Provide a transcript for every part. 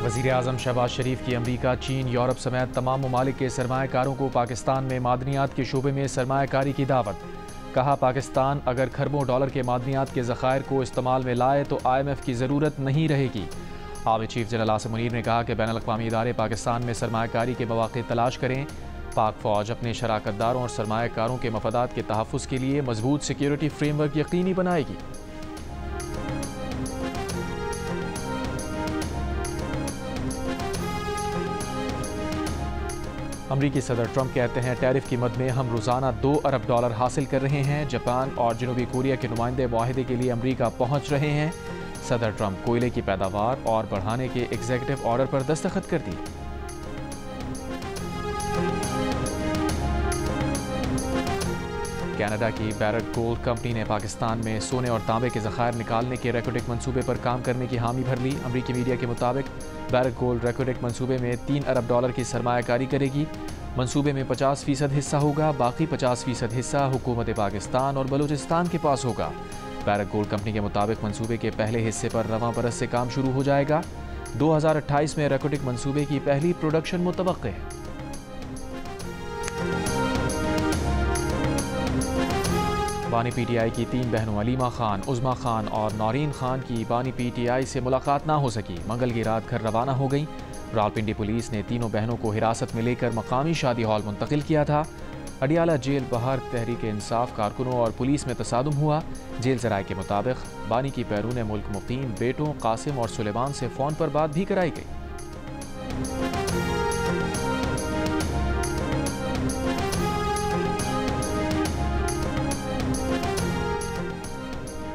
वज़ीर-ए-आज़म शहबाज शरीफ की अमरीका, चीन, यूरोप समेत तमाम ममालिक के सरमायाकारों को पाकिस्तान में मादनियात के शोबे में सरमायाकारी की दावत। कहा, पाकिस्तान अगर खरबों डॉलर के मादनियात के ज़खायर को इस्तेमाल में लाए तो IMF की ज़रूरत नहीं रहेगी। Army chief general Asim Munir ने कहा कि बैनुल-अक़वामी इदारे पाकिस्तान में सरमायाकारी के मौक़े तलाश करें। पाक फ़ौज अपने शराकतदारों और सरमायाकारों के मफादात के तहफ़्फ़ुज़ के लिए मजबूत सिक्योरिटी फ्रेमवर्क यकीनी बनाएगी। अमरीकी सदर ट्रंप कहते हैं, टैरिफ की मद में हम रोज़ाना $2 अरब हासिल कर रहे हैं। जापान और जनूबी कोरिया के नुमाइंदे मुआहदे के लिए अमरीका पहुंच रहे हैं। सदर ट्रंप कोयले की पैदावार और बढ़ाने के एग्जीक्यूटिव ऑर्डर पर दस्तखत कर दिए। कनाडा की बैरट गोल्ड कंपनी ने पाकिस्तान में सोने और तांबे के ज़खायर निकालने के रेकोडेक मंसूबे पर काम करने की हामी भर ली। अमरीकी मीडिया के मुताबिक बैरट गोल्ड रेकोडेक मंसूबे में $3 अरब की सरमायाकारी करेगी। मंसूबे में 50% हिस्सा होगा, बाकी 50% हिस्सा हुकूमत पाकिस्तान और बलूचिस्तान के पास होगा। बैरट गोल्ड कंपनी के मुताबिक मंसूबे के पहले हिस्से पर रवां बरस से काम शुरू हो जाएगा। 2028 में रेकोडेक मंसूबे की पहली प्रोडक्शन मुतवक्के है। बानी PTI की 3 बहनों अलीमा खान, उज़मा खान और नौरीन खान की बानी PTI से मुलाकात ना हो सकी। मंगल की रात घर रवाना हो गई। रावलपिंडी पुलिस ने तीनों बहनों को हिरासत में लेकर मकामी शादी हॉल मुंतकिल किया था। अडियाला जेल बाहर तहरीक इंसाफ कारकुनों और पुलिस में तसादुम हुआ। जेल ज़राए के मुताबिक बानी की बैरून मुल्क मुकीम बेटों कासिम और सुलेमान से फ़ोन पर बात भी कराई गई।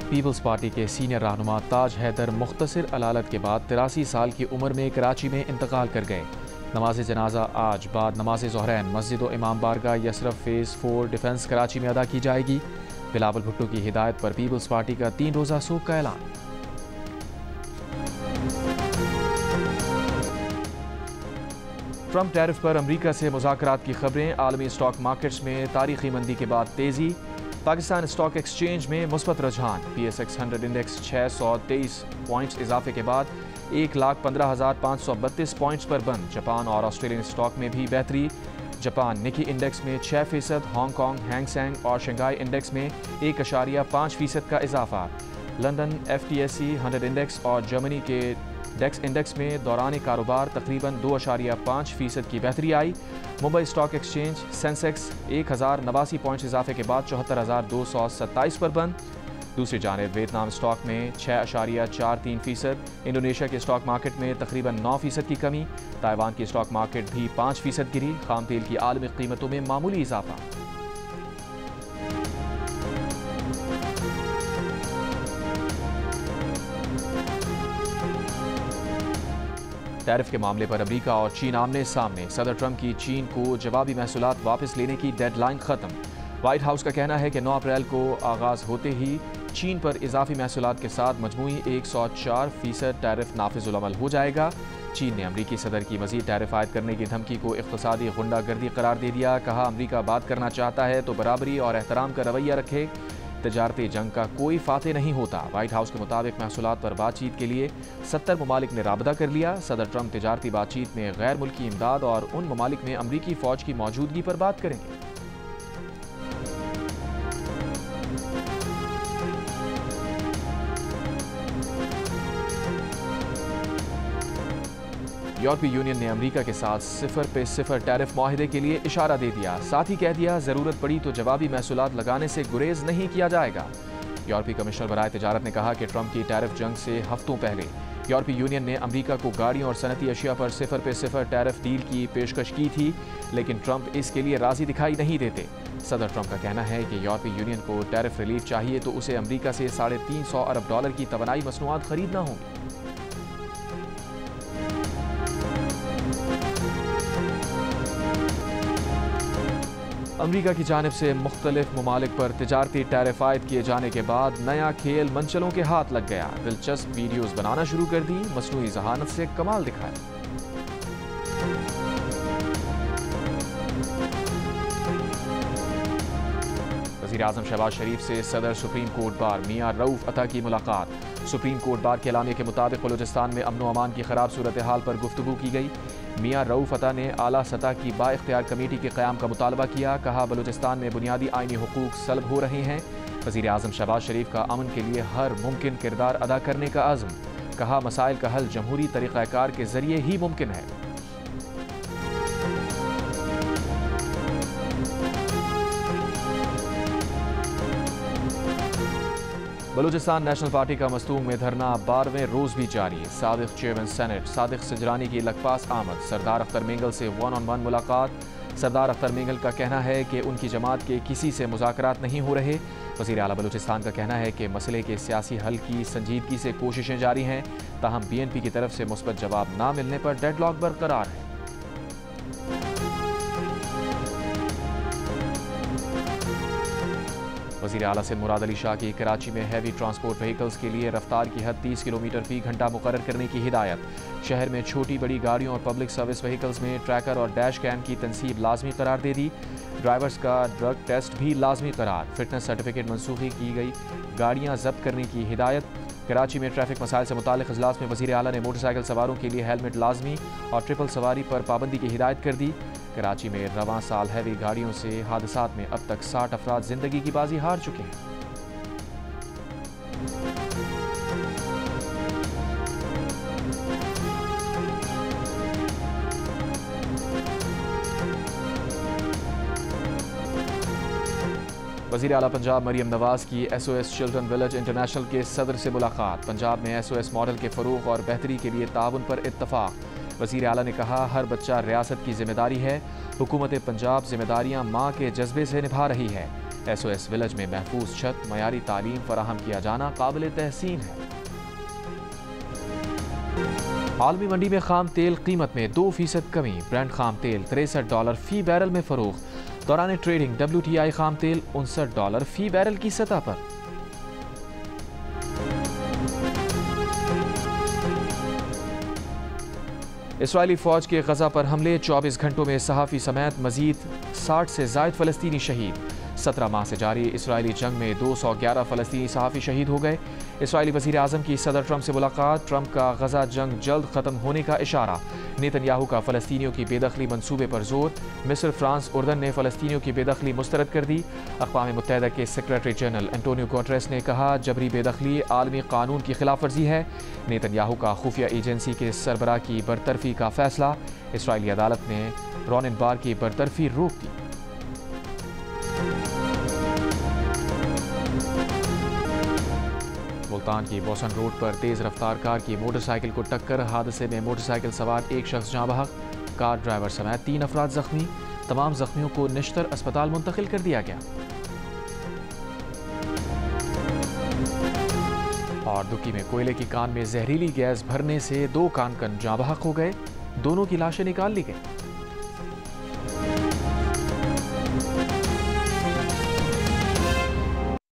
पीपल्स पार्टी के सीनियर रहनुमा ताज हैदर मुख्तसर अलालत के बाद 83 साल की उम्र में कराची में इंतकाल कर गए। नमाज जनाजा आज बाद नमाज ज़ोहरैन मस्जिद व इमाम बारगाह यसरफ फ़ेज़ 4 डिफेंस कराची में अदा की जाएगी। बिलावल भुट्टो की हिदायत पर पीपल्स पार्टी का 3 रोज़ा सोग का ऐलान। ट्रंप टैरिफ पर अमरीका से मुज़ाकरात की खबरें। आलमी स्टॉक मार्केट्स में तारीखी मंदी के बाद तेज़ी। पाकिस्तान स्टॉक एक्सचेंज में मुस्बत रुझान। PSX 100 इंडेक्स 623 पॉइंट्स इजाफे के बाद 1,15,532 पॉइंट्स पर बंद। जापान और ऑस्ट्रेलियन स्टॉक में भी बेहतरी। जापान निकी इंडेक्स में 6%, हांगकांग, हैंगसेंग और शंघाई इंडेक्स में 1.5% का इजाफा। लंदन FTSE 100 इंडेक्स और जर्मनी के डेक्स इंडेक्स में दौरान कारोबार तकरीबन 2.5% की बेहतरी आई। Mumbai stock exchange sensex 1,089 points इजाफे के बाद 74,227 पर बंद। दूसरी जानिब वियतनाम स्टॉक में 6.43%। इंडोनेशिया के स्टॉक मार्केट में तकरीबन 9% की कमी। ताइवान की स्टॉक मार्केट भी 5% गिरी। खाम तेल की आलमी कीमतों में मामूली इजाफा। टैरिफ के मामले पर अमरीका और चीन आमने सामने। सदर ट्रंप की चीन को जवाबी महसूलात वापस लेने की डेडलाइन खत्म। व्हाइट हाउस का कहना है कि 9 अप्रैल को आगाज होते ही चीन पर इजाफी महसूलात के साथ मजमूई 104% टैरिफ नाफिजुल अमल हो जाएगा। चीन ने अमरीकी सदर की मजीद टैरिफ आयद करने की धमकी को इक़्तिसादी गुंडागर्दी करार दे दिया। कहा, अमरीका बात करना चाहता है तो बराबरी और एहतराम का रवैया रखे। तजारती जंग का कोई फाते नहीं होता। व्हाइट हाउस के मुताबिक महसूलात पर बातचीत के लिए 70 ममालिक ने राबता कर लिया। सदर ट्रंप तजारती बातचीत में गैर मुल्की इमदाद और उन ममालिक में अमरीकी फ़ौज की मौजूदगी पर बात करेंगे। यूरोपीय यूनियन ने अमरीका के साथ 0% टैरिफ मुआहदे के लिए इशारा दे दिया। साथ ही कह दिया, ज़रूरत पड़ी तो जवाबी महसूलात लगाने से गुरेज नहीं किया जाएगा। यूरोपीय कमिश्नर बराए तिजारत ने कहा कि ट्रंप की टैरिफ जंग से हफ्तों पहले यूरोपीय यूनियन ने अमरीका को गाड़ियों और सनती अशिया पर 0% टैरिफ डील की पेशकश की थी, लेकिन ट्रंप इसके लिए राजी दिखाई नहीं देते। सदर ट्रंप का कहना है कि यूरोपीय यूनियन को टैरिफ रिलीफ चाहिए तो उसे अमरीका से $350 अरब की तवानाई मसनूआत खरीदना होंगी। अमरीका की जानिब से मुख्तलिफ ममालिक पर तिजारती टैरिफ आयद किए जाने के बाद नया खेल मंचलों के हाथ लग गया। दिलचस्प वीडियोस बनाना शुरू कर दी। मसनूई जहानत से कमाल दिखाया। वज़ीर-ए-आज़म शहबाज शरीफ से सदर सुप्रीम कोर्ट बार मियां रऊफ अता की मुलाकात। सुप्रीम कोर्ट बार के एलामिया के मुताबिक बलूचिस्तान में अमन व अमान की खराब सूरत हाल पर गुफ्तगू की गई। मियां रऊफ अता ने आला सतह की बाइख्तियार कमेटी के क़याम का मुतालबा किया। कहा, बलूचिस्तान में बुनियादी आइनी हुकूक सल्ब हो रहे हैं। वज़ीर-ए-आज़म शहबाज शरीफ का अमन के लिए हर मुमकिन किरदार अदा करने का अज़्म। कहा, मसाइल का हल जमहूरी तरीक़ाकार के ज़रिए ही मुमकिन है। बलूचिस्तान नेशनल पार्टी का मस्तूंग में धरना 12वें रोज भी जारी। साबिक़ चेयरमैन सेनेट सादिक सिजरानी की लकपास आमद। सरदार अख्तर मेंगल से 1-on-1 मुलाकात। सरदार अख्तर मेंगल का कहना है कि उनकी जमात के किसी से मुज़ाकरात नहीं हो रहे। वज़ीर आला बलूचिस्तान का कहना है कि मसले के सियासी हल की संजीदगी से कोशिशें जारी हैं, ताहम BNP की तरफ से मुस्बत जवाब न मिलने पर डेडलॉक बरकरार है। वज़ीर आला सिंध मुराद अली शाह की कराची में हैवी ट्रांसपोर्ट व्हीकल्स के लिए रफ्तार की हद 30 किलोमीटर फी घंटा मुकर्रर करने की हिदायत। शहर में छोटी बड़ी गाड़ियों और पब्लिक सर्विस व्हीकल्स में ट्रैकर और डैश कैम की तनसीब लाजमी करार दे दी। ड्राइवर्स का ड्रग टेस्ट भी लाजमी करार। फिटनेस सर्टिफिकेट मनसूखी की गई। गाड़ियाँ जब्त करने की हिदायत। कराची में ट्रैफिक मसाइल से मुताल्लिक़ इजलास में वज़ीर आला ने मोटरसाइकिल सवारों के लिए हेलमेट लाजमी और ट्रिपल सवारी पर पाबंदी की हिदायत कर दी। कराची में रवां साल हैवी गाड़ियों से हादसात में अब तक 60 अफराद जिंदगी की बाजी हार चुके हैं। वज़ीर आला पंजाब मरियम नवाज की SOS चिल्ड्रन विलेज इंटरनेशनल के सदर से मुलाकात। पंजाब में SOS मॉडल के फ़रोग़ और बेहतरी के लिए ताउन पर इत्तफ़ाक़। वज़ीर आला ने कहा, हर बच्चा रियासत की जिम्मेदारी है। हुकूमत पंजाब जिम्मेदारियाँ माँ के जज्बे से निभा रही है। SOS विलेज में महफूज छत, मयारी तालीम फराहम किया जाना काबिल तहसीन है। आलमी मंडी में खाम तेल कीमत में 2% कमी। ब्रांड खाम तेल $63 फी बैरल में फ़रोख्त। दौरान ट्रेडिंग WTI खाम तेल $59 फी बैरल की सतह पर। इसराइली फ़ौज के गज़ा पर हमले। 24 घंटों में सहाफ़ी समेत मज़ीद 60 से ज़ायद फ़लस्तीनी शहीद। 17 माह से जारी इसराइली जंग में 211 फ़लस्तीनी सहाफ़ी शहीद हो गए। इसराइली वज़ीर आज़म की सदर ट्रंप से मुलाकात। ट्रंप का गज़ा जंग जल्द ख़त्म होने का इशारा। नेतन्याहू का फ़लस्तीनियों की बेदखली मंसूबे पर जोर। मिस्र, फ्रांस, उर्दन ने फ़लस्तीनियों की बेदखली मुस्तरद कर दी। अक़वाम मुत्तहिदा के सेक्रेटरी जनरल एंटोनियो गुटेरेस ने कहा, जबरी बेदखली आलमी कानून की खिलाफ वर्जी है। नेतन्याहू का खुफिया एजेंसी के सरबराह की बरतरफी का फैसला। इसराइली अदालत ने रोनिन बार की बरतरफी रोक दी। मुल्तान की बोसन रोड पर तेज रफ्तार कार की मोटरसाइकिल को टक्कर। हादसे में मोटरसाइकिल सवार एक शख्स जाँ बहक। कार ड्राइवर समेत 3 अफराद जख्मी। तमाम जख्मियों को निश्तर अस्पताल मुंतकिल कर दिया गया। और दुक्की में कोयले की कान में जहरीली गैस भरने से 2 कानकन जाँ बहक हो गए। दोनों की लाशें निकाल ली गई।